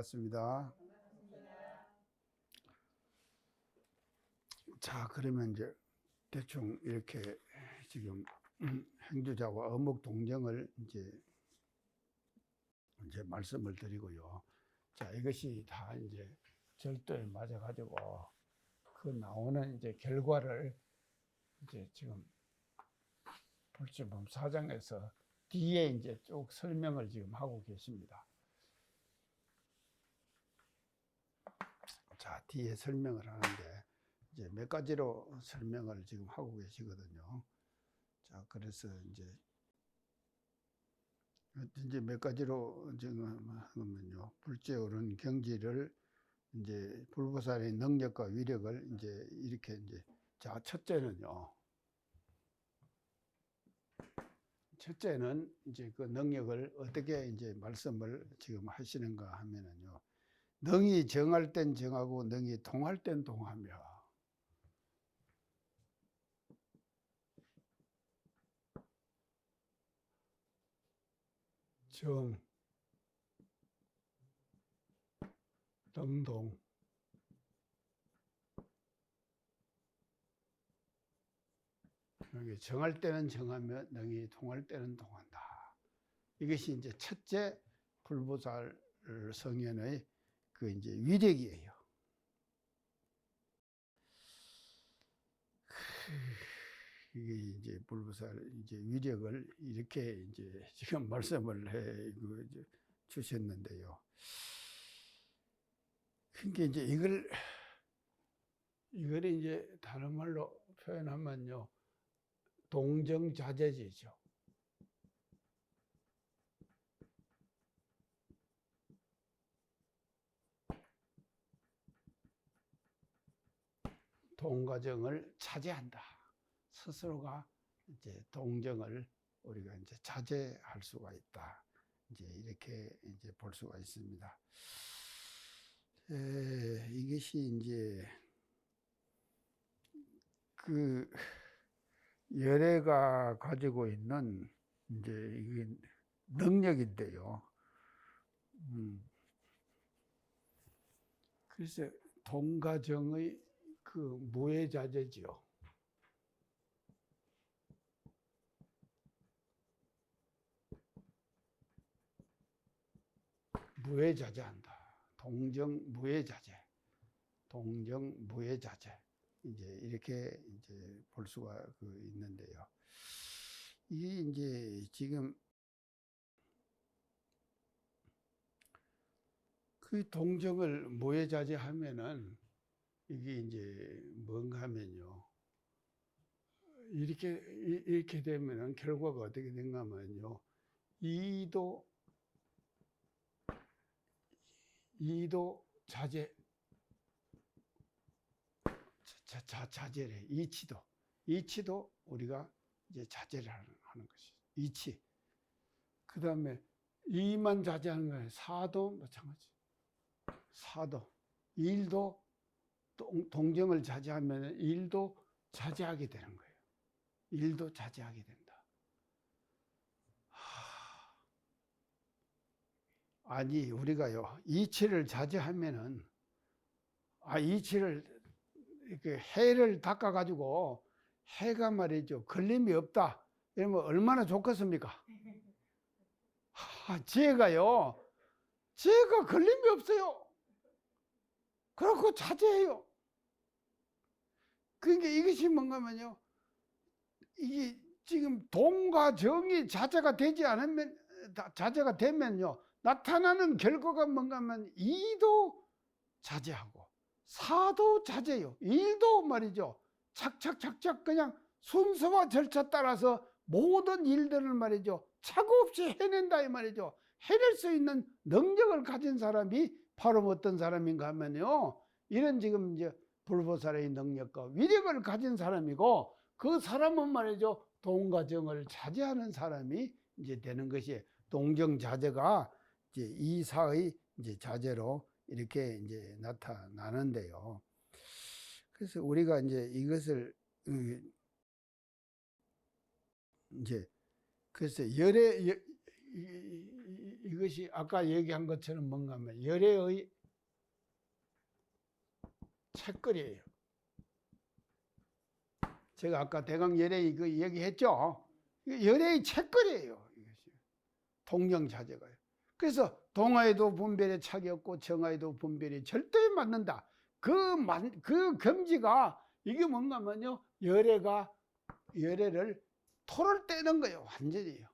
반갑습니다. 자, 그러면 이제 대충 이렇게 지금 행주자와 어묵 동정을 이제 말씀을 드리고요. 자, 이것이 다 이제 절도에 맞아가지고 그 나오는 이제 결과를 이제 지금 불주범 4장에서 뒤에 이제 쭉 설명을 지금 하고 계십니다. 자, 뒤에 설명을 하는데 이제 몇 가지로 설명을 지금 하고 계시거든요. 자, 그래서 이제 몇 가지로 지금 하면요. 불죄 오른 경지를 이제 불보살의 능력과 위력을 이제 이렇게 이제 자, 첫째는 이제 그 능력을 어떻게 이제 말씀을 지금 하시는가 하면은요. 능이 정할 땐 정하고 능이 동할 땐 동하며 정, 능동, 여기 정할 때는 정하며 능이 동할 때는 동한다. 이것이 이제 첫째 불보살 성현의 그 이제 위력이에요. 이게 이제 불보살 이제 위력을 이렇게 이제 지금 말씀을 해 주셨는데요. 그러니까 이제 이걸 이제 다른 말로 표현하면요. 동정자재지죠. 동가정을 자제한다. 스스로가 이제 동정을 우리가 이제 자제할 수가 있다. 이제 이렇게 이제 볼 수가 있습니다. 이것이 이제 그 열애가 가지고 있는 이제 이게 능력인데요. 그래서 동가정의 그 무해자재지요. 무해자재한다. 동정 무해자재. 동정 무해자재. 이제 이렇게 이제 볼 수가 있는데요. 이게 이제 지금 그 동정을 무해자재하면은 이게 이제 뭔가 하면요. 이렇게 되면은 결과가 어떻게 된가 하면요. 이도 자제, 자제래. 이치도 우리가 이제 자제를 하는 것이. 이치. 그 다음에 이만 자제하는 거예요. 사도 마찬가지. 사도. 일도 동정을 자제하면 일도 자제하게 되는 거예요. 일도 자제하게 된다. 아니, 우리가요, 이치를 자제하면은, 이치를, 이렇게 해를 닦아가지고, 해가 말이죠, 걸림이 없다. 이러면 얼마나 좋겠습니까? 지혜가 걸림이 없어요. 그렇고 자제해요. 그러니까 이것이 뭔가 하면요, 이게 지금 동과 정이 자제가 되면요, 나타나는 결과가 뭔가 하면 이도 자제하고 사도 자제요. 일도 말이죠. 착착착착 그냥 순서와 절차 따라서 모든 일들을 말이죠. 착오 없이 해낸다 이 말이죠. 해낼 수 있는 능력을 가진 사람이 바로 어떤 사람인가 하면요. 이런 지금 이제 불보살의 능력과 위력을 가진 사람이고 그 사람은 말이죠. 동가정을 자제하는 사람이 이제 되는 것이 동정자제가 이제 이사의 이제 자제로 이렇게 이제 나타나는데요. 그래서 우리가 이제 이것을 이제 그래서 이것이 아까 얘기한 것처럼 뭔가 하면 열애의 책거리예요. 제가 아까 대강 열애 이거 얘기했죠. 열애의 책거리예요. 이것이 동정자재가요. 그래서 동아에도 분별에 착이 없고 정아에도 분별이 절대에 맞는다. 그 금지가 이게 뭔가 하면요, 열애를 토를 떼는 거예요. 완전히요.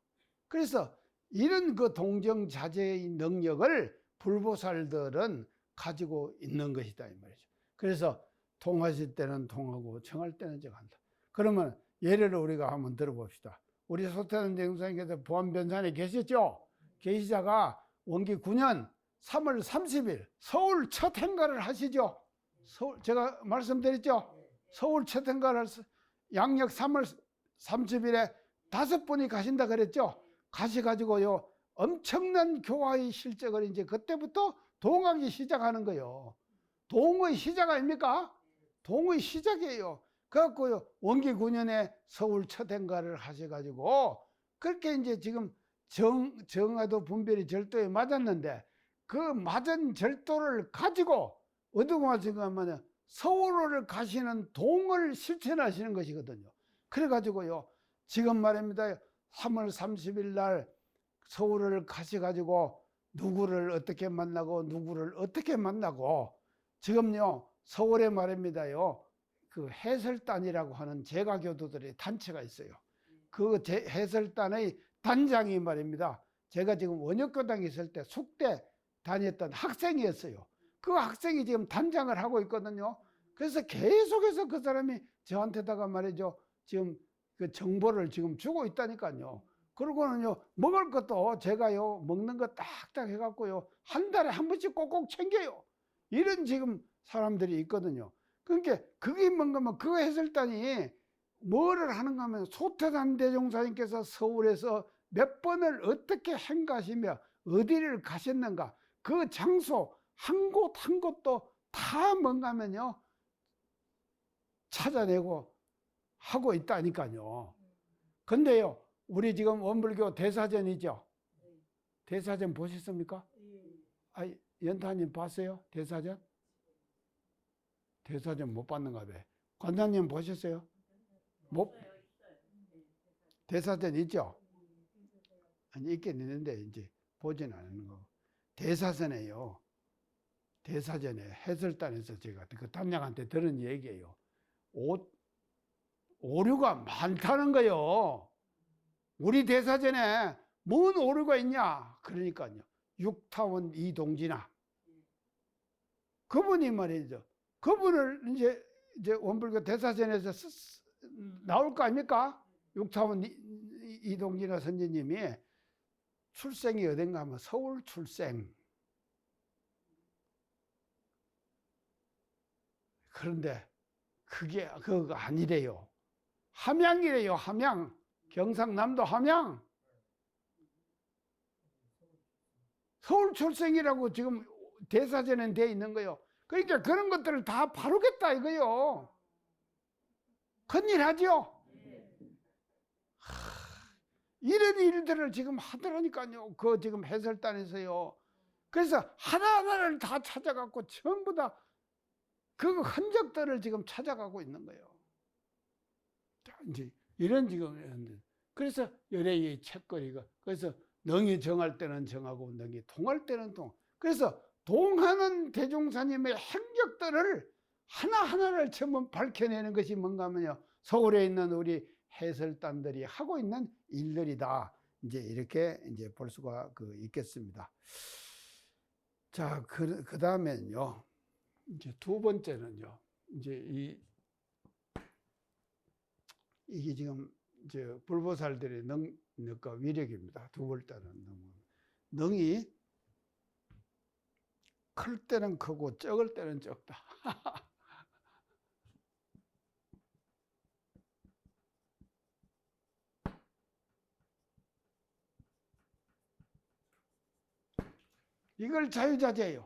그래서 이런 그 동정자재의 능력을 불보살들은 가지고 있는 것이다 이 말이죠. 그래서 통하실 때는 통하고 정할 때는 정한다. 그러면 예를 우리가 한번 들어봅시다. 우리 소태는 정사님께서 보안변산에 계셨죠? 계시다가 원기 9년 3월 30일 서울 첫 행가를 하시죠. 제가 말씀드렸죠. 서울 첫 행가를 양력 3월 30일에 5분이 가신다 그랬죠. 가셔가지고요 엄청난 교화의 실적을 이제 그때부터 동하기 시작하는 거예요. 동의 시작 아닙니까? 동의 시작이에요. 그래갖고요 원기 9년에 서울 첫 행가를 하셔가지고 그렇게 이제 지금 정화도 분별이 절도에 맞았는데 그 맞은 절도를 가지고 어디고 가시면 서울을 가시는 동을 실천하시는 것이거든요. 그래가지고요 지금 말입니다. 3월 30일 날 서울을 가셔가지고 누구를 어떻게 만나고 누구를 어떻게 만나고 지금요 서울에 말입니다요 그 해설단이라고 하는 제가교도들의 단체가 있어요. 그 해설단의 단장이 말입니다. 제가 지금 원효교당에 있을 때 숙대 다녔던 학생이었어요. 그 학생이 지금 단장을 하고 있거든요. 그래서 계속해서 그 사람이 저한테다가 말이죠 지금 그 정보를 지금 주고 있다니까요. 그러고는요 먹을 것도 제가요 먹는 거 딱딱 해갖고요 한 달에 한 번씩 꼭꼭 챙겨요. 이런 지금 사람들이 있거든요. 그러니까 그게 뭔가면 그 해설단이 뭐를 하는가 하면 소태산 대종사님께서 서울에서 몇 번을 어떻게 행가시며 어디를 가셨는가 그 장소 한 곳 한 곳도 다 뭔가 하면요 찾아내고 하고 있다니까요. 근데요 우리 지금 원불교 대사전이죠. 대사전 보셨습니까? 연타님 봤어요? 대사전? 대사전 못 봤는가 봐. 관장님 보셨어요? 못? 대사전 있죠? 아니 있긴 있는데 이제 보진 않는 거. 대사전에요. 대사전에 해설단에서 제가 그 단장한테 들은 얘기예요. 오류가 많다는 거예요. 우리 대사전에 뭔 오류가 있냐? 그러니까요. 육타원 이동진아. 그분이 말이죠. 그분을 이제 원불교 대사전에서 나올 거 아닙니까? 육타원 이동진아 선지님이 출생이 어딘가 하면 서울 출생. 그런데 그거 아니래요. 함양이래요. 함양. 경상남도 함양. 서울 출생이라고 지금 대사전에 돼 있는 거예요. 그러니까 그런 것들을 다 바르겠다 이거요. 큰일 하죠. 이런 일들을 지금 하더라니까요. 그 지금 해설단에서요. 그래서 하나하나를 다 찾아갖고 전부 다 그 흔적들을 지금 찾아가고 있는 거예요. 이제 이런 지금 그래서 열애의 책거리가 그래서 능이 정할 때는 정하고 능이 통할 때는 통. 그래서 동하는 대종사님의 행적들을 하나하나를 전부 밝혀내는 것이 뭔가 하면요. 서울에 있는 우리 해설단들이 하고 있는 일들이다. 이제 이렇게 이제 볼 수가 있겠습니다. 자, 그 다음에는요. 이제 두 번째는요. 이제 이게 지금 이제 불보살들의 능력과 위력입니다. 두 번째는 능이 클 때는 크고 적을 때는 적다. 이걸 자유자재예요.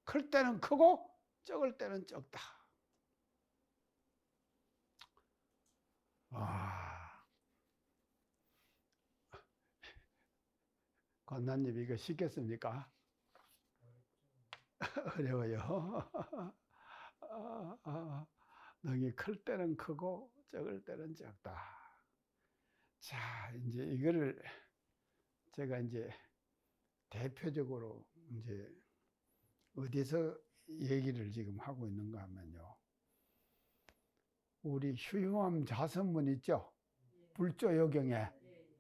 클 때는 크고 적을 때는 적다. 판단님 이거 쉽겠습니까? 어려워요. 능이 클 때는 크고 적을 때는 적다. 자, 이제 이거를 제가 이제 대표적으로 이제 어디서 얘기를 지금 하고 있는가 하면요. 우리 휴유암 자선문 있죠? 불조여경에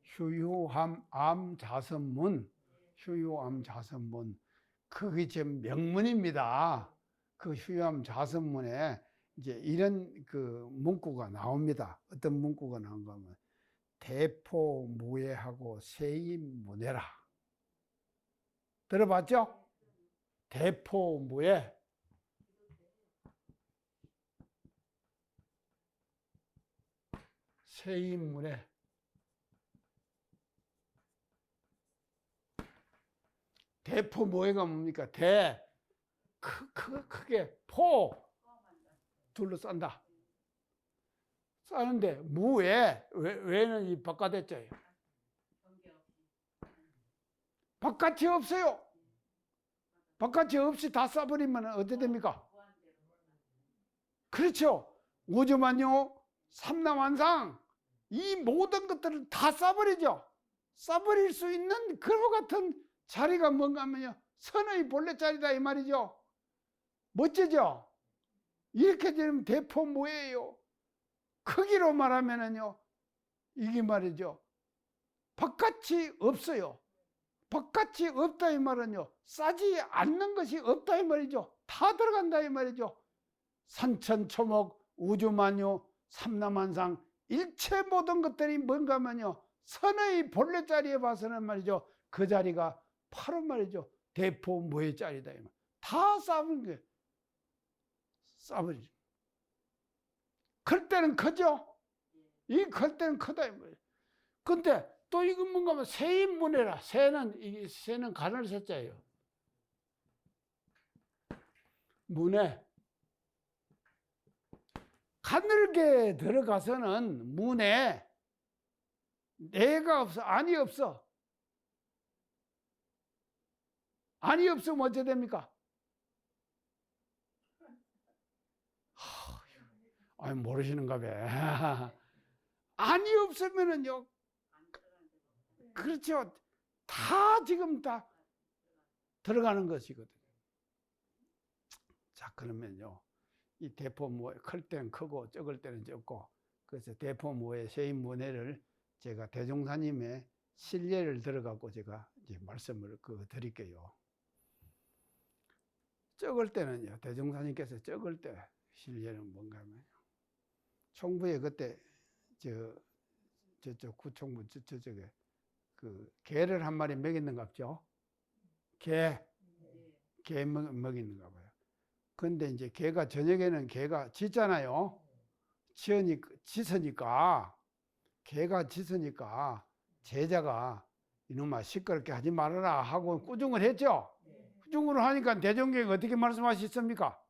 휴유암 자선문, 휴유암 자선문, 그게 제 명문입니다. 그 휴유암 자선문에 이제 이런 그 문구가 나옵니다. 어떤 문구가 나온가 하면 대포무예하고 세임문예라. 들어봤죠? 대포무예, 세임문예. 대포무예가 뭡니까? 크게 포 둘러싼다. 싸는데 무예, 왜는 이 바깥했죠요. 바깥이 없어요. 바깥이 없이 다 싸버리면 어떻게 됩니까? 그렇죠. 우주만요, 삼라만상, 이 모든 것들을 다 싸버리죠. 싸버릴 수 있는 그와 같은 자리가 뭔가 하면요, 선의 본래자리다 이 말이죠. 멋지죠? 이렇게 되면 대포무예예요. 크기로 말하면은요, 이게 말이죠, 바깥이 없어요. 바깥이 없다 이 말은요, 싸지 않는 것이 없다 이 말이죠. 다 들어간다 이 말이죠. 산천초목 우주만유 삼라만상, 일체 모든 것들이 뭔가 하면요, 선의 본래 자리에 봐서는 말이죠, 그 자리가 바로 말이죠, 대포무예 자리다 이 말. 다 싸버린 거예요. 싸버리죠. 클 때는 크죠? 이 클 때는 크다 이 말이에요. 근데 또 이건 뭔가 하면 세임문예라. 새는 가늘 새자예요. 문에 가늘게 들어가서는 문에 내가 없어. 안이 없어. 안이 없으면 어떻게 됩니까? 아니, 모르시는가 봐. 안이 없으면은요, 그렇죠. 다 지금 다 들어가는 것이거든요. 자, 그러면요, 이 대포무예, 클 때는 크고 적을 때는 적고, 그래서 대포무예 세임문예를 제가 대종사님의 실례를 들어갖고 제가 이제 말씀을 드릴게요. 적을 때는요, 대종사님께서 적을 때 실례는 뭔가 하면, 총부에 그때 저쪽 구총부 저쪽에 그 개를 한 마리 먹였는가 보죠. 개 먹이는가 봐요. 근데 이제 개가 저녁에는 개가 짖잖아요. 짖으니까 개가 짖으니까 제자가 이놈아 시끄럽게 하지 말아라 하고 꾸중을 했죠. 꾸중을 하니까 대종경이 어떻게 말씀하셨습니까?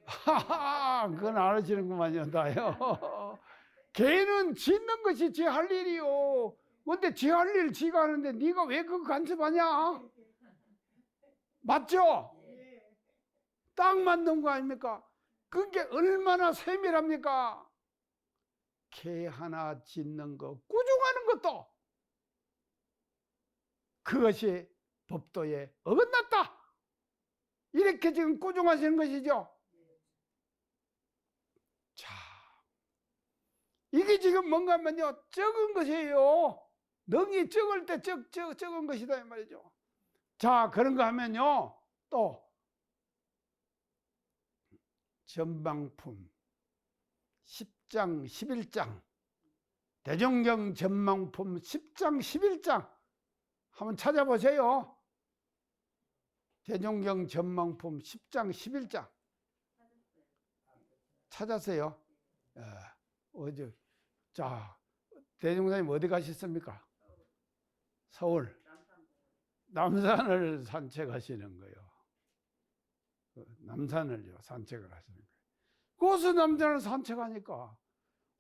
하하, 그건 안 하시는구만요, 나요. 개는 짖는 것이 지 할 일이요. 근데 지 할 일 지가 하는데 네가 왜 그거 간섭하냐? 맞죠? 딱 맞는 거 아닙니까? 그게 얼마나 세밀합니까? 개 하나 짖는 거, 꾸중하는 것도 그것이 법도에 어긋났다. 이렇게 지금 꾸중하시는 것이죠. 자, 이게 지금 뭔가 하면요, 적은 것이에요. 능이 적을 때 적은 것이다 이 말이죠. 자, 그런가 하면요, 또 전망품 10장 11장 대종경 전망품 10장 11장 한번 찾아보세요. 대종경 전망품 10장 11장 찾았어요? 어제. 자, 대종사님 어디 가셨습니까? 서울. 남산을 산책하시는 거예요. 남산을요, 산책을 하시는 거예요. 그것은 남산을 산책하니까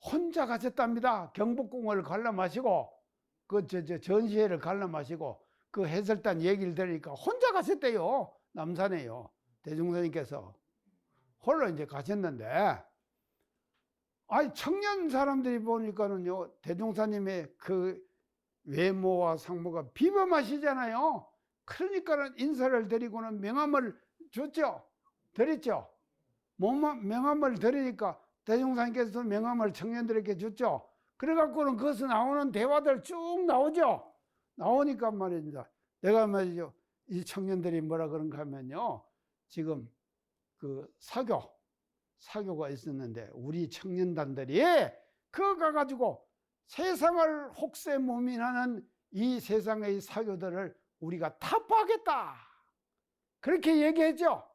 혼자 가셨답니다. 경복궁을 관람하시고 전시회를 관람하시고 그 해설단 얘기를 들으니까 혼자 가셨대요. 남산에요. 대종사님께서 홀로 이제 가셨는데, 아니 청년 사람들이 보니까는요, 대종사님의 그 외모와 상모가 비범하시잖아요. 그러니까는 인사를 드리고는 명함을 줬죠. 드렸죠. 명함을 드리니까 대종사님께서 명함을 청년들에게 줬죠. 그래갖고는 거기서 나오는 대화들 쭉 나오죠. 나오니까 말입니다. 내가 말이죠, 이 청년들이 뭐라 그런가 하면요, 지금 그 사교가 있었는데 우리 청년단들이 그거 가가지고 세상을 혹세무민하는 이 세상의 사교들을 우리가 타파하겠다, 그렇게 얘기했죠.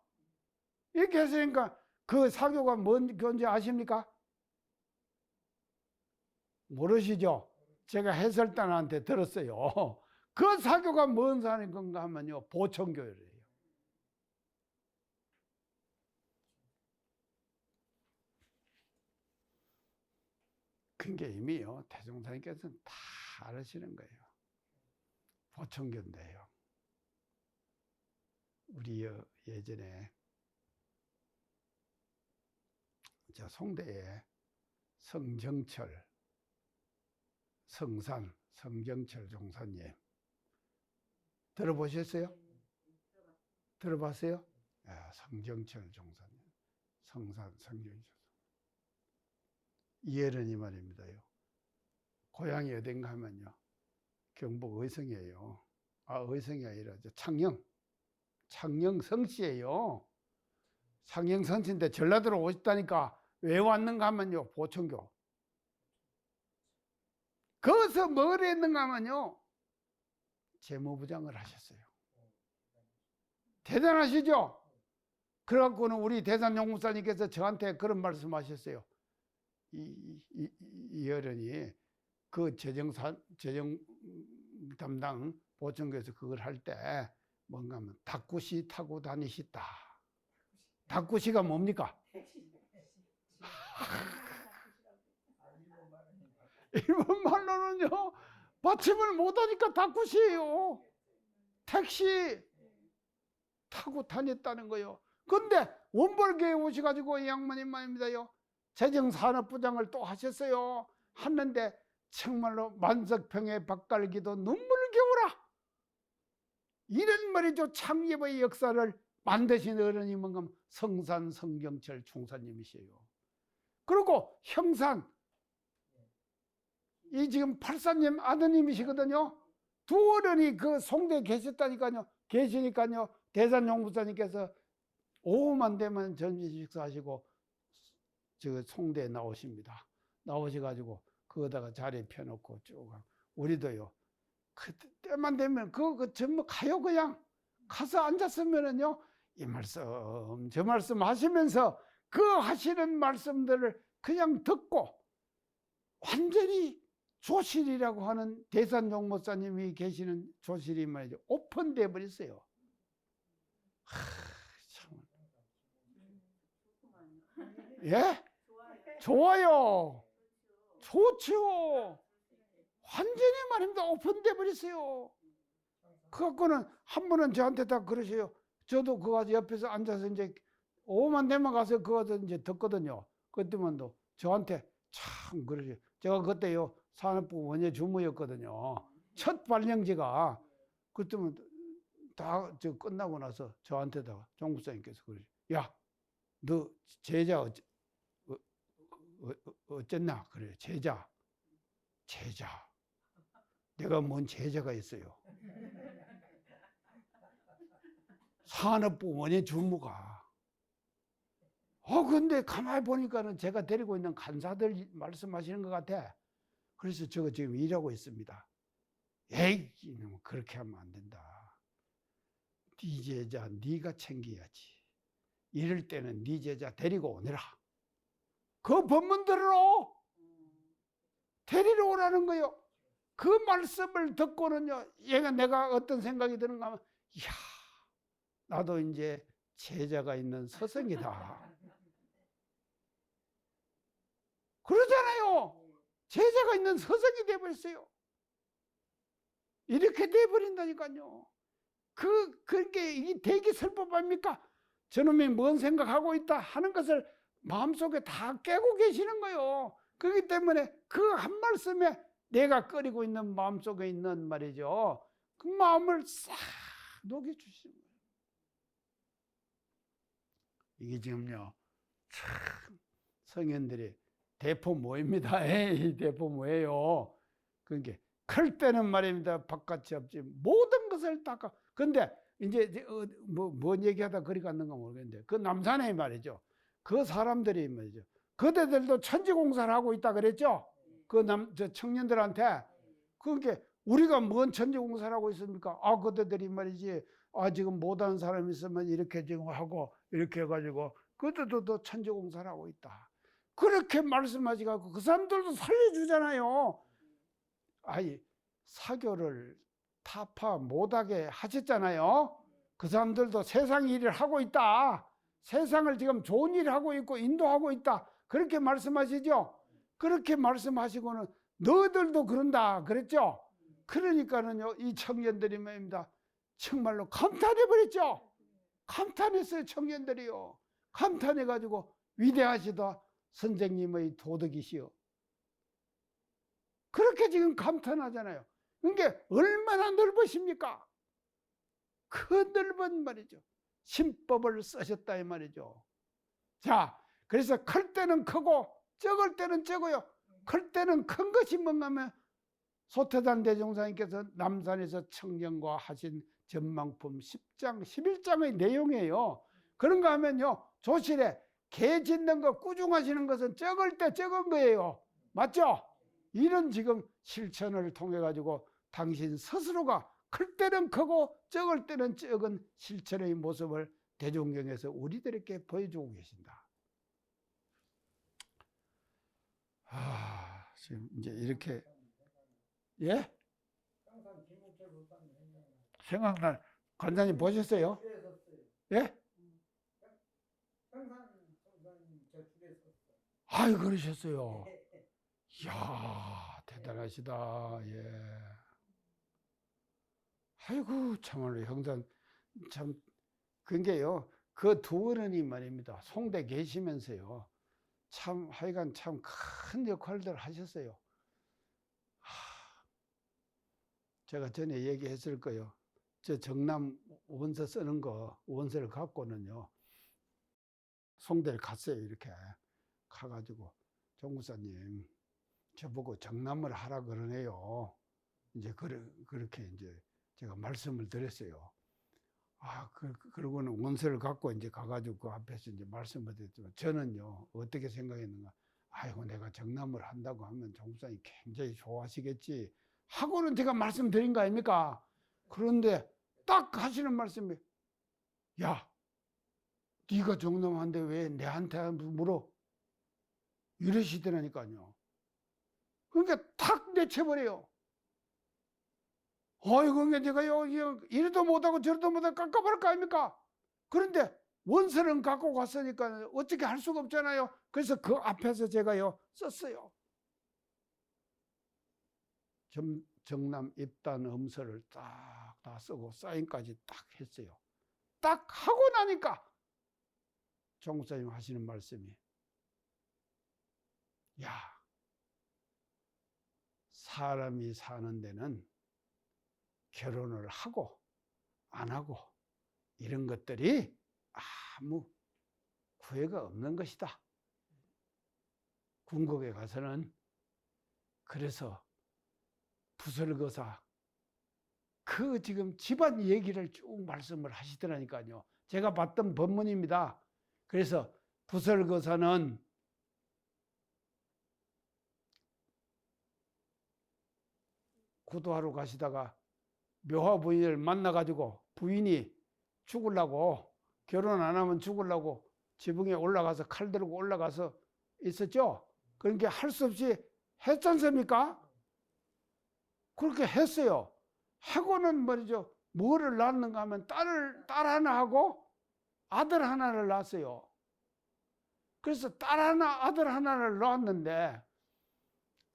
이렇게 했으니까 그 사교가 뭔지 아십니까? 모르시죠? 제가 해설단한테 들었어요. 그 사교가 뭔 사는 건가 하면요, 보천교회예요. 그게 이미요, 대종사님께서는 다 알으시는 거예요. 보천교인데요. 우리 예전에 저 송대에 성정철 종사님 들어보셨어요? 들어봤어요? 성정철 종사님, 성정철. 이혜련이 말입니다요. 고향이 어딘가 하면요, 경북 의성이에요. 의성이 아니라 창녕 성씨예요. 창녕 성씨인데 전라도로 오셨다니까 왜 왔는가 하면요, 보천교. 거기서 뭘 했는가 하면요, 재무부장을 하셨어요. 대단하시죠? 그래갖고는 우리 대산용무사님께서 저한테 그런 말씀 하셨어요. 이 어른이 그 재정 담당 보천교에서 그걸 할 때 뭔가 하면 닭구시 타고 다니시다. 닭구시가 뭡니까? 일본 말로는요, 받침을 못하니까 닭구시예요. 택시 타고 다녔다는 거예요. 근데 원벌교에 오셔가지고 이 양반님 말입니다요, 재정산업부장을 또 하셨어요. 했는데 정말로 만석평의 밭갈기도 눈물겨울아, 이런 말이죠. 창립의 역사를 만드신 어른이 뭔가 성산 성경철 총사님이시에요. 그리고 형산, 이 지금 팔사님 아드님이시거든요. 두 어른이 그 송대에 계시니까요, 대산용부사님께서 오후만 되면 점심 식사하시고 저 송대에 나오십니다. 나오셔가지고 거기다가 자리 펴놓고 쭉. 우리도요, 그때만 되면 그거 전부 가요. 그냥 가서 앉았으면은요, 이 말씀 저 말씀 하시면서 그 하시는 말씀들을 그냥 듣고, 완전히 조실이라고 하는 대산용목사님이 계시는 조실이 말이죠, 오픈돼 버렸어요. 참. 예? 좋아요. 좋죠. 완전히 말입니다. 오픈돼 버렸어요. 그갖고는 한 분은 저한테 다 그러세요. 저도 그거 옆에서 앉아서 이제 오후만 되면 가서 그거 이제 듣거든요. 그때만도 저한테 참 그러세요. 제가 그때요, 산업부 원예 주무였거든요. 첫 발령지가. 그때면 다 저 끝나고 나서 저한테다가 종국사님께서 그러죠. 야, 너 제자 어쨌나? 그래요. 제자. 내가 뭔 제자가 있어요. 산업부 원예 주무가. 근데 가만히 보니까는 제가 데리고 있는 간사들 말씀하시는 것 같아. 그래서 저거 지금 일하고 있습니다. 에이, 이놈 그렇게 하면 안 된다. 네 제자 네가 챙겨야지. 이럴 때는 네 제자 데리고 오너라. 그 법문들으로 데리러 오라는 거요. 그 말씀을 듣고는요, 내가 어떤 생각이 드는가 하면, 이야, 나도 이제 제자가 있는 서성이다. 그러잖아요. 제자가 있는 서성이 되어버렸어요. 이렇게 돼버린다니까요. 그게 이게 대기설법 아닙니까? 저놈이 뭔 생각하고 있다 하는 것을 마음속에 다 깨고 계시는 거예요. 그렇기 때문에 그 한 말씀에 내가 끓이고 있는 마음속에 있는 말이죠. 그 마음을 싹 녹여주시는 거예요. 이게 지금요, 참 성현들이 대포 뭐입니다. 에이, 대포 뭐예요? 그러니까 클 때는 말입니다. 바깥이 없지. 모든 것을 닦아. 근데 이제 뭔 얘기하다 거리 갔는가 모르겠는데 그 남산에 말이죠. 그 사람들이 말이죠. 그대들도 천지공사를 하고 있다 그랬죠. 저 청년들한테. 그러니까 우리가 뭔 천지공사를 하고 있습니까? 아, 그대들이 말이지. 아, 지금 못하는 사람이 있으면 이렇게 지금 하고 이렇게 해가지고 그들도 천지공사를 하고 있다. 그렇게 말씀하지 갖고 그 사람들도 살려주잖아요. 아니, 사교를 타파 못하게 하셨잖아요. 그 사람들도 세상 일을 하고 있다. 세상을 지금 좋은 일을 하고 있고 인도하고 있다. 그렇게 말씀하시죠. 그렇게 말씀하시고는 너희들도 그런다 그랬죠. 그러니까는요, 이 청년들이 말입니다. 정말로 감탄해버렸죠. 감탄했어요. 청년들이요. 감탄해가지고 위대하시다 선생님의 도덕이시여. 그렇게 지금 감탄하잖아요. 그러니까 얼마나 넓으십니까? 그 넓은 말이죠. 신법을 쓰셨다 이 말이죠. 자, 그래서 클 때는 크고 적을 때는 적어요. 클 때는 큰 것이 뭔가 하면 소태단 대종사님께서 남산에서 청년과 하신 전망품 10장, 11장의 내용이에요. 그런가 하면요, 조실에 개 짓는 거 꾸중하시는 것은 적을 때 적은 거예요. 맞죠? 이런 지금 실천을 통해 가지고 당신 스스로가 클 때는 크고 적을 때는 적은 실천의 모습을 대종경에서 우리들에게 보여주고 계신다. 지금 이제 이렇게 예? 생각날 관장님 보셨어요? 예? 아유, 그러셨어요. 이야, 대단하시다. 예. 아이고, 참말로 형상 참 그게요. 그 두 어른이 말입니다. 송대 계시면서요. 참 하여간 참 큰 역할들 하셨어요. 제가 전에 얘기했을 거예요. 저 정남 원서 쓰는 거 원서를 갖고는요. 송대를 갔어요. 이렇게 가가지고 정구사님 저보고 정남을 하라 그러네요. 이제 그렇게 이제 제가 말씀을 드렸어요. 그러고는 원서를 갖고 이제 가가지고 그 앞에서 이제 말씀을 드렸지만 저는요, 어떻게 생각했는가. 아이고, 내가 정남을 한다고 하면 정부사님 굉장히 좋아하시겠지 하고는 제가 말씀드린 거 아닙니까? 그런데 딱 하시는 말씀이, 야, 네가 정남한데 왜 내한테 물어? 이러시더라니까요. 그러니까 탁 내쳐버려요. 그러니까 제가 이래도 못하고 저래도 못하고 깎아버릴 거 아닙니까? 그런데 원서는 갖고 갔으니까 어떻게 할 수가 없잖아요. 그래서 그 앞에서 제가요 썼어요. 정남 입단 음서를 딱 다 쓰고 사인까지 딱 했어요. 딱 하고 나니까 정국사님 하시는 말씀이, 야, 사람이 사는 데는 결혼을 하고 안 하고 이런 것들이 아무 구애가 없는 것이다. 궁극에 가서는 그래서 부설거사 그 지금 집안 얘기를 쭉 말씀을 하시더라니까요. 제가 봤던 법문입니다. 그래서 부설거사는 구도하러 가시다가 묘화 부인을 만나가지고 부인이 죽으려고, 결혼 안 하면 죽으려고 지붕에 올라가서 칼 들고 올라가서 있었죠. 그러니까 할 수 없이 했지 않습니까? 그렇게 했어요. 하고는 말이죠. 뭐를 낳았는가 하면 딸 하나 하고 아들 하나를 낳았어요. 그래서 딸 하나, 아들 하나를 낳았는데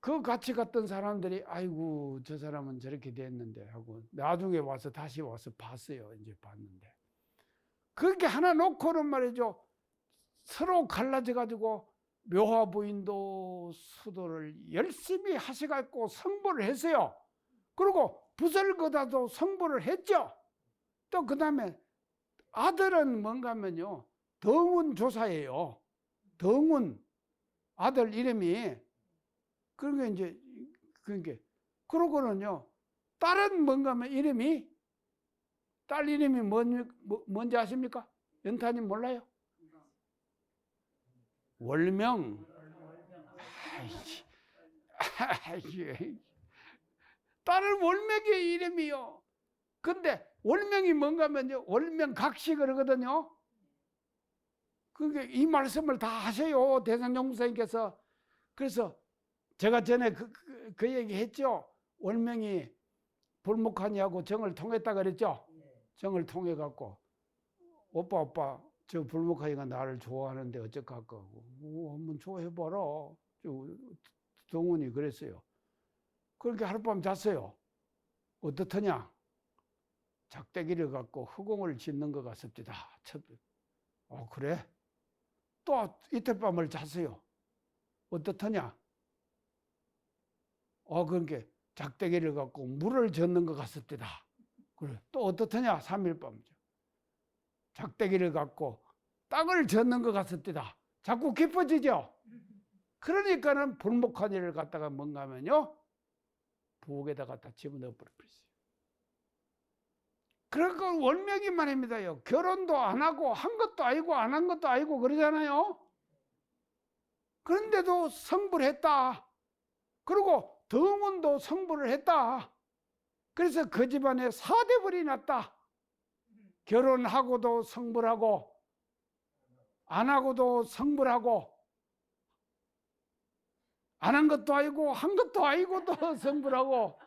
그 같이 갔던 사람들이 아이고 저 사람은 저렇게 됐는데 하고 나중에 와서 다시 와서 봤어요. 이제 봤는데 그렇게 하나 놓고는 말이죠. 서로 갈라져 가지고 묘화 부인도 수도를 열심히 하셔갖고 성불을 했어요. 그리고 부설거다도 성불을 했죠. 또 그 다음에 아들은 뭔가 하면요. 덩운 조사예요. 덩운 아들 이름이 그러니까 이제 그게 그러고는요. 딸은 뭔가 하면 이름이 딸 이름이 뭔지 아십니까? 연타님 몰라요? 월명. 딸은 월명의 이름이요. 근데 월명이 뭔가 하면요. 월명각시 그러거든요. 그게 이 말씀을 다 하셔요. 대산종사님께서. 그래서 제가 전에 그 얘기 했죠. 월명이 불목하니하고 정을 통했다 그랬죠. 정을 통해 갖고 오빠 저 불목하니가 나를 좋아하는데 어쩌까 한번 좋아해봐라. 동훈이 그랬어요. 그렇게 하룻밤 잤어요. 어떻더냐? 작대기를 갖고 허공을 짓는 것 같습니다. 그래? 또 이틀 밤을 잤어요. 어떻더냐? 그러니까 작대기를 갖고 물을 젓는 것 같습니다. 그래. 또 어떻더냐? 3일 밤이죠. 작대기를 갖고 땅을 젓는 것 같습니다. 자꾸 깊어지죠? 그러니까는 불목한 일을 갖다가 뭔가 하면요. 부엌에다 갖다 집어넣어 버렸어요. 그러니까 월명이 말입니다요. 결혼도 안 하고 한 것도 아니고 안 한 것도 아니고 그러잖아요. 그런데도 성불했다. 그리고 덩운도 성불을 했다. 그래서 그 집안에 4대벌이 났다. 결혼하고도 성불하고 안 하고도 성불하고 안 한 것도 아니고 한 것도 아니고도 성불하고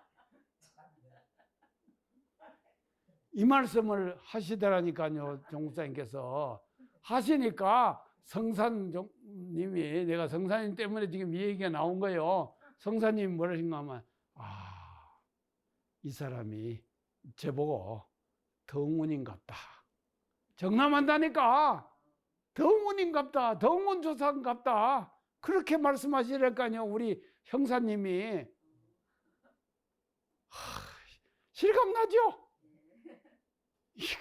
이 말씀을 하시더라니까요. 종사님께서 하시니까 성산님이 내가 성산님 때문에 지금 이 얘기가 나온 거예요. 성산님이 뭐라신가 하면 이 사람이 저보고 덩운인갑다. 정남한다니까 덩운인갑다. 덩운조사인갑다. 그렇게 말씀하시랄까요. 우리 형사님이 실감나죠? 이게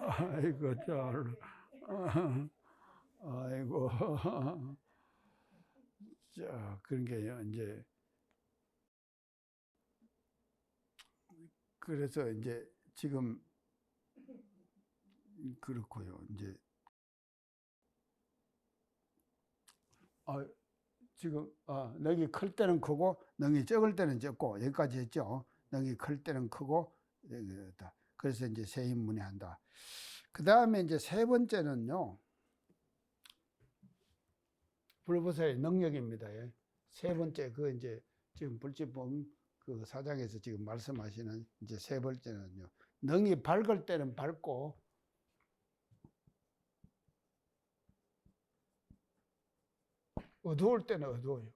아이고 잘 아이고 자 그런 게요. 이제 그래서 이제 지금 그렇고요. 이제 지금 능이 클 때는 크고 능이 적을 때는 적고 여기까지 했죠. 능이 클 때는 크고 그래서 이제 세인문의한다. 그 다음에 이제 세 번째는요. 불보살의 능력입니다. 세 번째 그 이제 지금 불지법 그 사장에서 지금 말씀하시는 이제 세 번째는요. 능이 밝을 때는 밝고 어두울 때는 어두워요.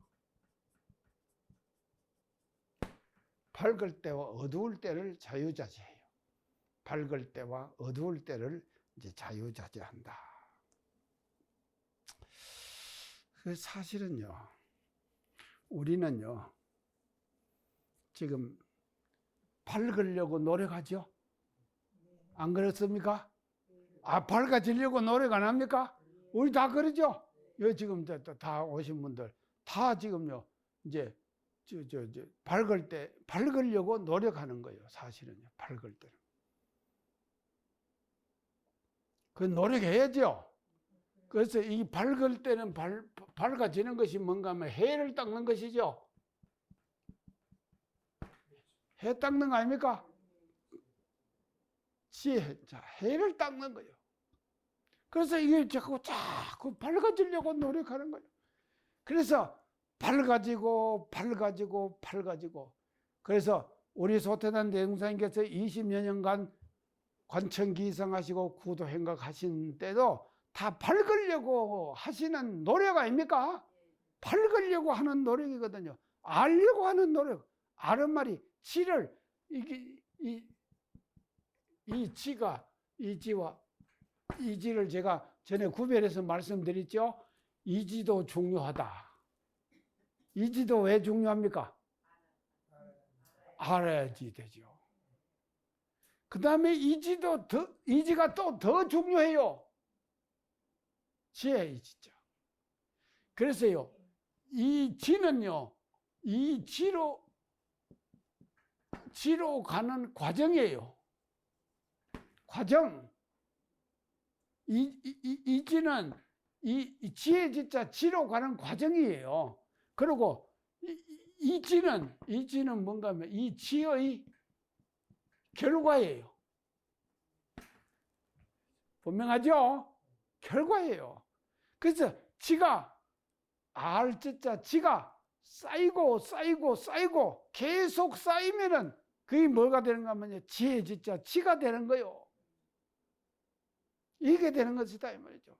밝을 때와 어두울 때를 자유자재해요. 밝을 때와 어두울 때를 이제 자유자재한다. 그 사실은요, 우리는요, 지금 밝으려고 노력하죠? 안 그렇습니까? 밝아지려고 노력 안 합니까? 우리 다 그러죠? 여기 지금 다 오신 분들, 다 지금요, 이제, 밝으려고 노력하는 거예요, 사실은요, 밝을 때는. 그 노력해야죠. 그래서 이 밝을 때는 밝아지는 것이 뭔가 하면 해를 닦는 것이죠. 해 닦는 거 아닙니까? 해를 닦는 거예요. 그래서 이게 자꾸 밝아지려고 노력하는 거예요. 그래서 밝아지고. 그래서 우리 소태단 대웅사님께서 20여 년간 관청기성하시고 구도행각하신 때도 다 밝으려고 하시는 노력 아닙니까? 밝으려고 하는 노력이거든요. 알려고 하는 노력. 아는 말이 지를 이 지가 이 지와 이 지를 제가 전에 구별해서 말씀드렸죠. 이 지도 중요하다. 이 지도 왜 중요합니까? 알아야지 되죠. 그 다음에 이 지가 또 더 중요해요. 지혜의 지죠. 그래서요, 이 지는요, 이 지로 가는 과정이에요. 과정. 이 지는 이 지혜 지자 지로 가는 과정이에요. 그리고 이 지는 뭔가 하면 이 지의 결과예요. 분명하죠? 결과예요. 그래서 지가 알지자 지가 쌓이고 계속 쌓이면은 그게 뭐가 되는가 하면요, 지혜 지자 지가 되는 거요. 이게 되는 것이다 이 말이죠.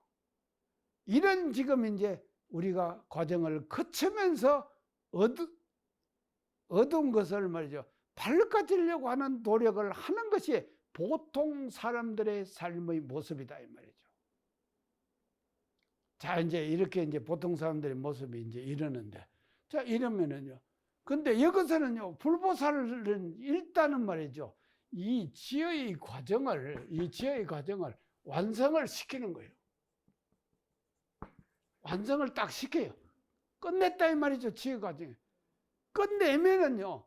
이런 지금 이제 우리가 과정을 거치면서 얻은 것을 말이죠, 밝아지려고 하는 노력을 하는 것이 보통 사람들의 삶의 모습이다 이 말이죠. 자, 이제 이렇게 이제 보통 사람들의 모습이 이제 이러는데, 자, 이러면은요. 근데 여기서는요, 불보살은 일단은 말이죠, 이 지혜의 과정을 완성을 시키는 거예요. 완성을 딱 시켜요. 끝냈다 이 말이죠, 지혜 과정에. 끝내면은요,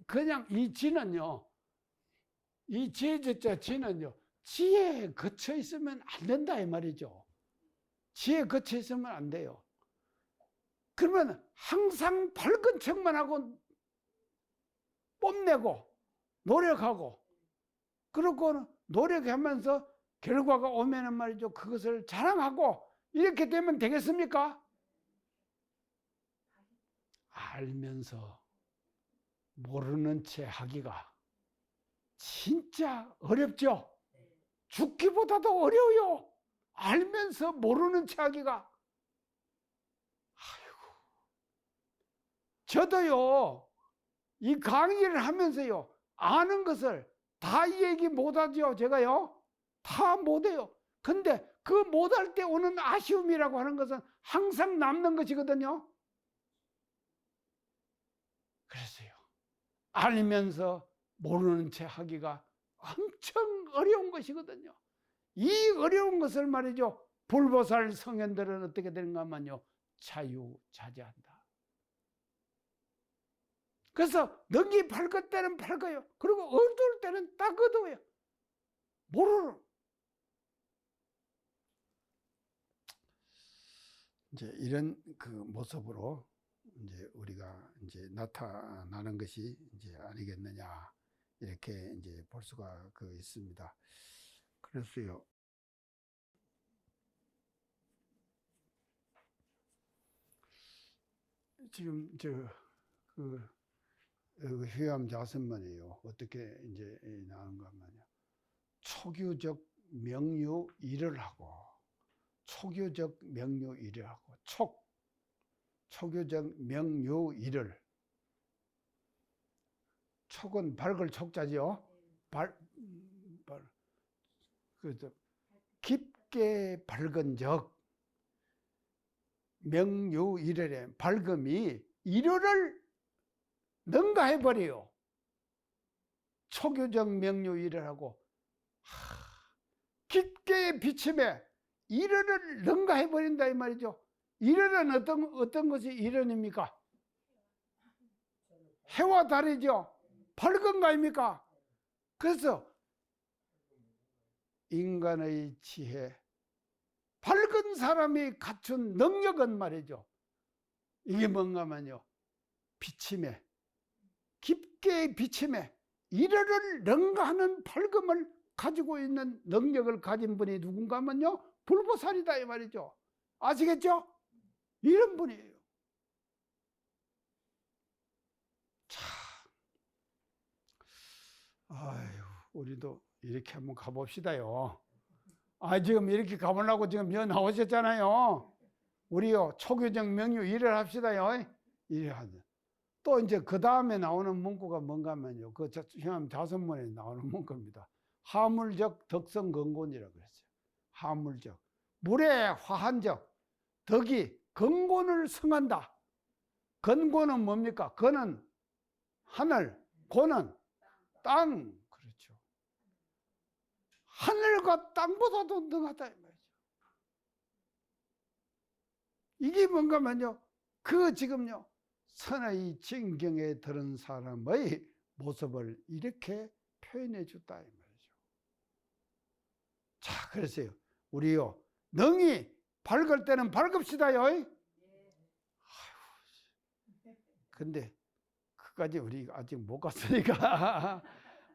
그냥 이 지는요, 이 지혜자 지는요, 지혜에 거쳐 있으면 안 된다 이 말이죠. 지혜에 거쳐 있으면 안 돼요. 그러면 항상 밝은 척만 하고 뽐내고 노력하고, 그러고 노력하면서 결과가 오면은 말이죠, 그것을 자랑하고 이렇게 되면 되겠습니까? 알면서 모르는 채 하기가 진짜 어렵죠. 죽기보다도 어려워요. 알면서 모르는 채 하기가. 아이고. 저도요, 이 강의를 하면서요, 아는 것을 다 얘기 못하죠. 제가요, 다 못해요. 근데 그 못할 때 오는 아쉬움이라고 하는 것은 항상 남는 것이거든요. 그래서요, 알면서 모르는 채 하기가 엄청 어려운 것이거든요. 이 어려운 것을 말이죠, 불보살 성현들은 어떻게 되는가 하면요, 자유자재한다. 그래서 능이 밝을 때는 밝아요. 그리고 어두울 때는 딱 어두워요. 모르는. 이제 이런 그 모습으로 이제 우리가 이제 나타나는 것이 이제 아니겠느냐, 이렇게 이제 볼 수가 있습니다. 그래서요, 지금 휴암 자선문이에요. 어떻게 이제 나오는가 하면요, 초규적 명유 일을 하고, 초규적 명유 일을 하고, 초규적 명유 일을. 촉은 밝을 촉자죠. 깊게 밝은 적, 명유 일을에 밝음이 일요를 능가해버려요. 초교적 명유 일을 하고, 깊게 비침에 일요를 능가해버린다 이 말이죠. 일요는 어떤 것이 일요입니까? 해와 달이죠. 밝은 거 아닙니까? 그래서 인간의 지혜, 밝은 사람이 갖춘 능력은 말이죠, 이게 뭔가 하면요, 비침에, 깊게 비침에 일요를 능가하는 밝음을 가지고 있는 능력을 가진 분이 누군가 하면요, 불보살이다 이 말이죠. 아시겠죠? 이런 분이에요. 자, 아유, 우리도 이렇게 한번 가봅시다요. 지금 이렇게 가보려고 지금 여 나오셨잖아요. 우리요, 초교적 명유 일을 합시다요. 일을 하자. 또 이제 그 다음에 나오는 문구가 뭔가 하면요. 그 형 5문에 나오는 문구입니다. 화물적 덕성 근곤이라고 그랬어요. 화물적. 물에 화한적. 덕이 근곤을 성한다. 근곤은 뭡니까? 근은 하늘, 고는 땅. 그렇죠. 하늘과 땅보다도 능하다 이 말이죠. 이게 뭔가 하면요. 그 지금요. 선의 진경에 들은 사람의 모습을 이렇게 표현해 줬다 이 말이죠. 자, 그래서요. 우리요. 능히 밝을 때는 밝읍시다요. 아유, 근데 그까지 우리 아직 못 갔으니까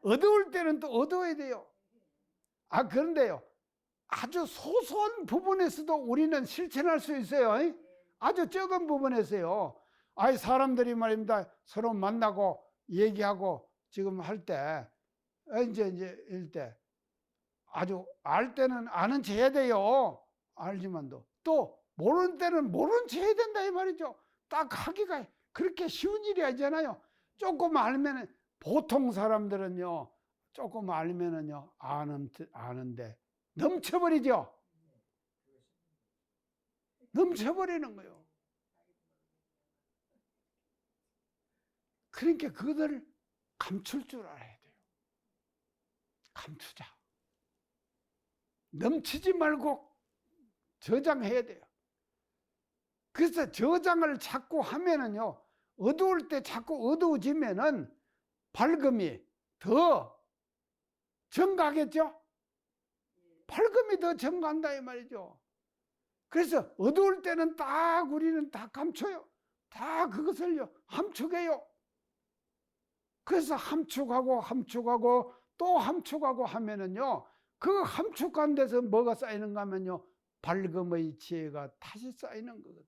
어두울 때는 또 어두워야 돼요. 그런데요. 아주 소소한 부분에서도 우리는 실천할 수 있어요. 아주 적은 부분에서요. 사람들이 말입니다. 서로 만나고 얘기하고 지금 할 때, 이제 일 때, 아주 알 때는 아는 체 해야 돼요. 알지만도. 또, 모르는 때는 모르는 체 해야 된다, 이 말이죠. 딱 하기가 그렇게 쉬운 일이 아니잖아요. 조금 알면은, 보통 사람들은요, 조금 알면은요, 아는데, 넘쳐버리죠? 넘쳐버리는 거예요. 그러니까 그것을 감출 줄 알아야 돼요. 감추자. 넘치지 말고 저장해야 돼요. 그래서 저장을 자꾸 하면은요, 어두울 때 자꾸 어두워지면은 밝음이 더 증가하겠죠? 밝음이 더 증가한다 이 말이죠. 그래서 어두울 때는 딱 우리는 다 감춰요. 다 그것을요 함축해요. 그래서 함축하고 또 함축하고 하면은요, 그 함축한 데서 뭐가 쌓이는가 하면요, 밝음의 지혜가 다시 쌓이는 거거든.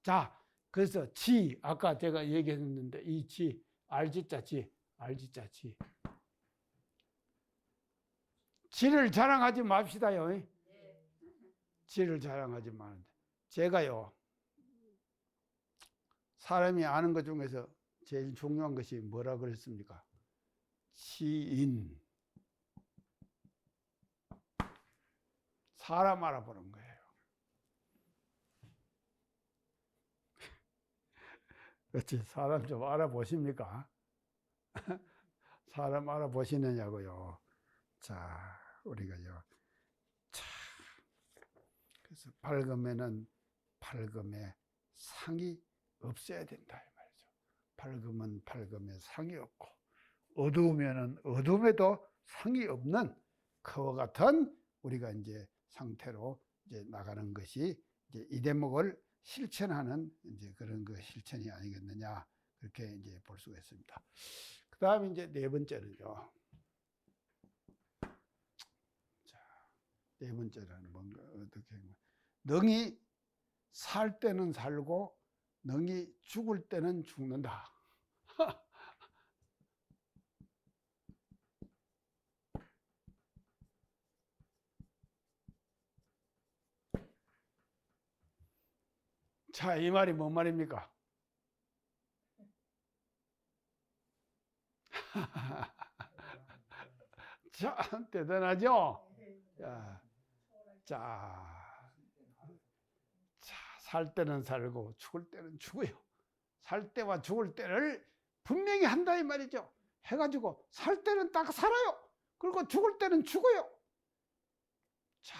자, 그래서 지, 아까 제가 얘기했는데 이 지, 알지자 지, 알지자 지. 지를 자랑하지 맙시다요. 지를 자랑하지 마는데. 제가요, 사람이 아는 것 중에서 제일 중요한 것이 뭐라 그랬습니까? 지인. 사람 알아보는 거예요. 그렇지, 사람 좀 알아보십니까? 사람 알아보시느냐고요. 자, 우리가요. 자, 그래서 밝음에는 밝음에 상이 없어야 된다 이 말이죠. 밝음은 밝음에 상이 없고, 어두우면은 어둠에도 상이 없는 그와 같은 우리가 이제 상태로 이제 나가는 것이 이제 이 대목을 실천하는 이제 그런 그 실천이 아니겠느냐, 그렇게 이제 볼 수가 있습니다. 그 다음에 이제 네 번째는요. 자, 네 번째는 뭔가 어떻게 능히 살 때는 살고 능히 죽을 때는 죽는다. 자, 이 말이 뭔 말입니까? 참 대단하죠? 자, 살 때는 살고 죽을 때는 죽어요. 살 때와 죽을 때를 분명히 한다 이 말이죠. 해가지고 살 때는 딱 살아요. 그리고 죽을 때는 죽어요. 자,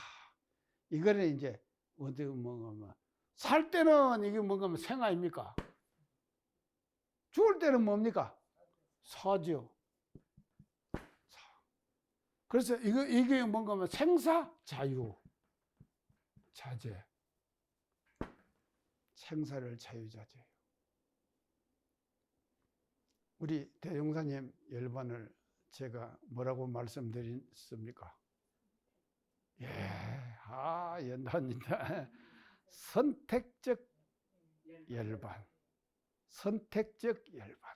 이거는 이제 어디 살 때는 이게 뭔가 생아입니까? 죽을 때는 뭡니까? 사죠. 그래서 이게 뭔가 하면 생사, 자유, 자제. 생사를 자유자재예요. 우리 대종사님 열반을 제가 뭐라고 말씀드렸습니까? 예, 연단입니다. 선택적 열반. 선택적 열반.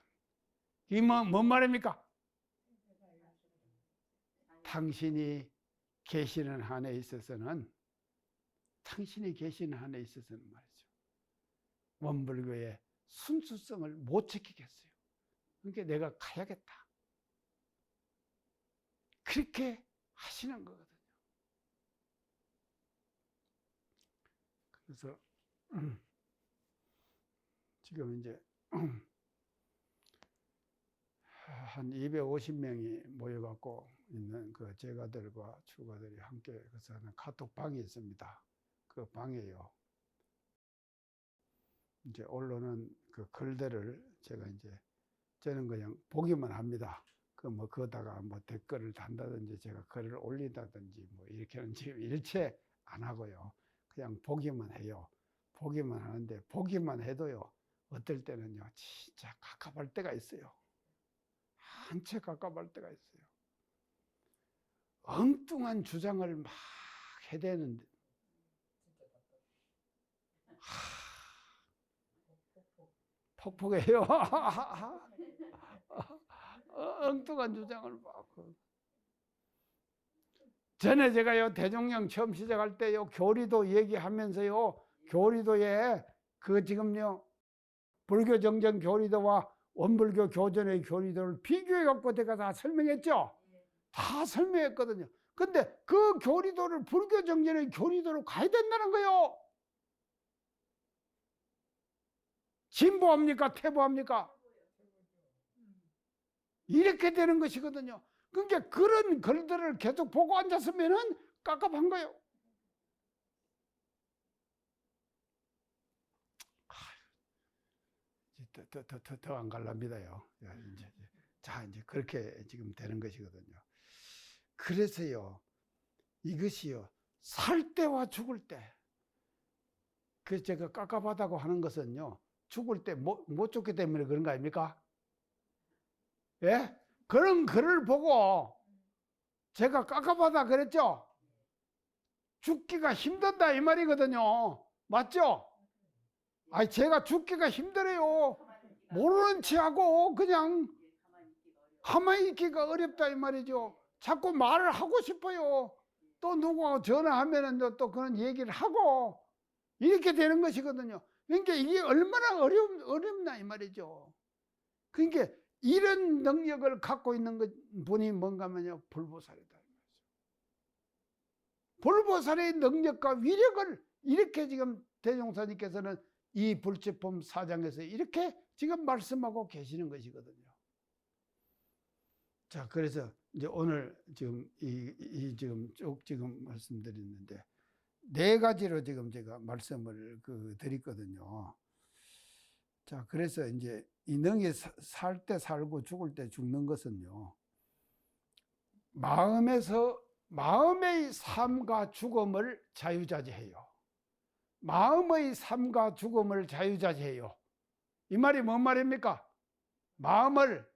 이게 뭔 말입니까? 당신이 계시는 한에 있어서는 말이죠. 원불교의 순수성을 못 지키겠어요. 그러니까 내가 가야겠다. 그렇게 하시는 거거든요. 그래서 지금 이제 한 250명이 모여갖고 있는 그 제가들과 추가들이 함께 그래서 하는 카톡방이 있습니다. 그 방에요. 이제 올라오는 그 글들을 제가 이제 저는 그냥 보기만 합니다. 그 뭐 거다가 뭐 댓글을 단다든지 제가 글을 올린다든지 뭐 이렇게는 지금 일체 안 하고요. 그냥 보기만 해요. 보기만 하는데 보기만 해도요. 어떨 때는요. 진짜 갑갑할 때가 있어요. 한채 갑갑할 때가 있어요. 엉뚱한 주장을 막 해대는데 폭폭해요. 엉뚱한 주장을 막. 전에 제가요 대종령 처음 시작할 때요 교리도 얘기하면서요 교리도에 그 지금요 불교 정정 교리도와 원불교 교전의 교리도를 비교해 갖고 제가 다 설명했죠. 다 설명했거든요. 근데 그 교리도를 불교 정전의 교리도로 가야 된다는 거예요. 진보합니까? 퇴보합니까? 이렇게 되는 것이거든요. 그러니까 그런 글들을 계속 보고 앉았으면은 깝깝한 거예요. 더 안 갈랍니다요. 자, 이제 그렇게 지금 되는 것이거든요. 그래서요, 이것이요, 살 때와 죽을 때. 그래서 제가 깝깝하다고 하는 것은요, 죽을 때 못 죽기 때문에 그런 거 아닙니까? 예? 그런 글을 보고 제가 깝깝하다 그랬죠? 죽기가 힘든다 이 말이거든요. 맞죠? 아니, 제가 죽기가 힘들어요. 모르는 체하고 그냥 가만히 있기가 어렵다 이 말이죠. 자꾸 말을 하고 싶어요. 또 누구하고 전화하면은 또 그런 얘기를 하고 이렇게 되는 것이거든요. 그러니까 이게 얼마나 어렵나 이 말이죠. 그러니까 이런 능력을 갖고 있는 분이 뭔가 하면요, 불보살이다. 불보살의 능력과 위력을 이렇게 지금 대종사님께서는 이 불치품 4장에서 이렇게 지금 말씀하고 계시는 것이거든요. 자, 그래서 이제 오늘 지금 지금 쭉 지금 말씀드렸는데 4가지로 지금 제가 말씀을 드렸거든요. 자, 그래서 이제 이 능이 살 때 살고 죽을 때 죽는 것은요, 마음의 삶과 죽음을 자유자재해요. 마음의 삶과 죽음을 자유자재해요. 이 말이 뭔 말입니까? 마음을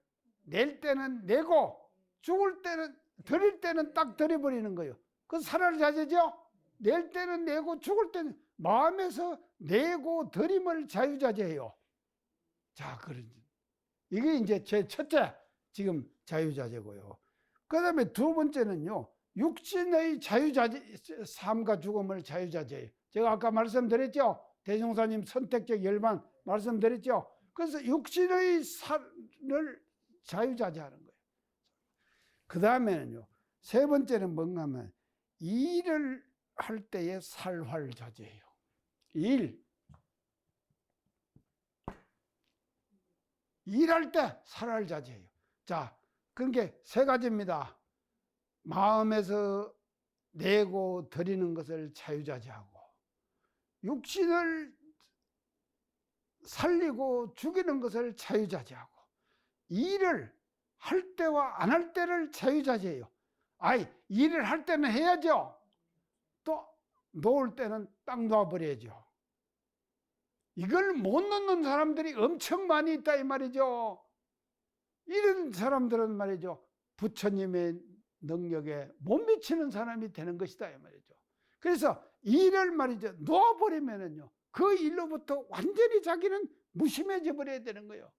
낼 때는 내고 죽을 때는 드릴 때는 딱 드려버리는 거예요. 그 살활자재죠? 낼 때는 내고 죽을 때는 마음에서 내고 드림을 자유자재해요. 자, 이게 이제 제 첫째 지금 자유자재고요. 그 다음에 두 번째는요, 육신의 자유자재, 삶과 죽음을 자유자재해요. 제가 아까 말씀드렸죠? 대종사님 선택적 열반 말씀드렸죠? 그래서 육신의 살을 자유자재하는 거예요. 그 다음에는요, 세 번째는 뭔가 하면 일을 할 때의 살활자재예요. 일할 때 살활자재예요. 자, 그러니까 3가지입니다. 마음에서 내고 드리는 것을 자유자재하고, 육신을 살리고 죽이는 것을 자유자재하고, 일을 할 때와 안 할 때를 자유자재해요. 일을 할 때는 해야죠. 또 놓을 때는 딱 놓아버려야죠. 이걸 못 놓는 사람들이 엄청 많이 있다 이 말이죠. 이런 사람들은 말이죠, 부처님의 능력에 못 미치는 사람이 되는 것이다 이 말이죠. 그래서 일을 말이죠, 놓아버리면은요, 그 일로부터 완전히 자기는 무심해져 버려야 되는 거예요.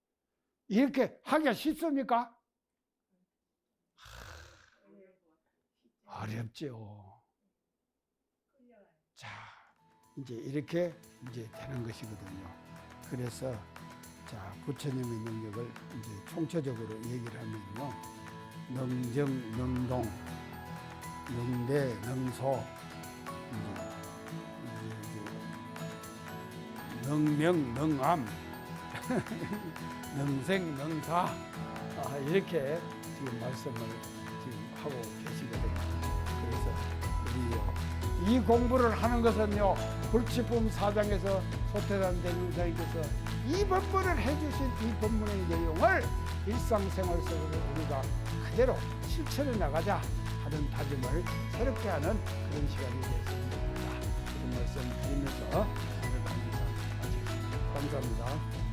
이렇게 하기가 쉽습니까? 어렵죠. 자, 이제 이렇게 이제 되는 것이거든요. 그래서 자, 부처님의 능력을 이제 총체적으로 얘기를 하면요. 능정, 능동, 능대, 능소, 능명, 능암, 능생, 능사, 이렇게 지금 말씀을 지금 하고 계시거든요. 그래서 우리 이 공부를 하는 것은요, 불치품 4장에서 소태단 대명사님께서 이 법문을 해주신 이 법문의 내용을 일상생활 속에서 우리가 그대로 실천해 나가자 하는 다짐을 새롭게 하는 그런 시간이 되었습니다. 그런 말씀 드리면서 오늘 강의를 마치겠습니다. 감사합니다.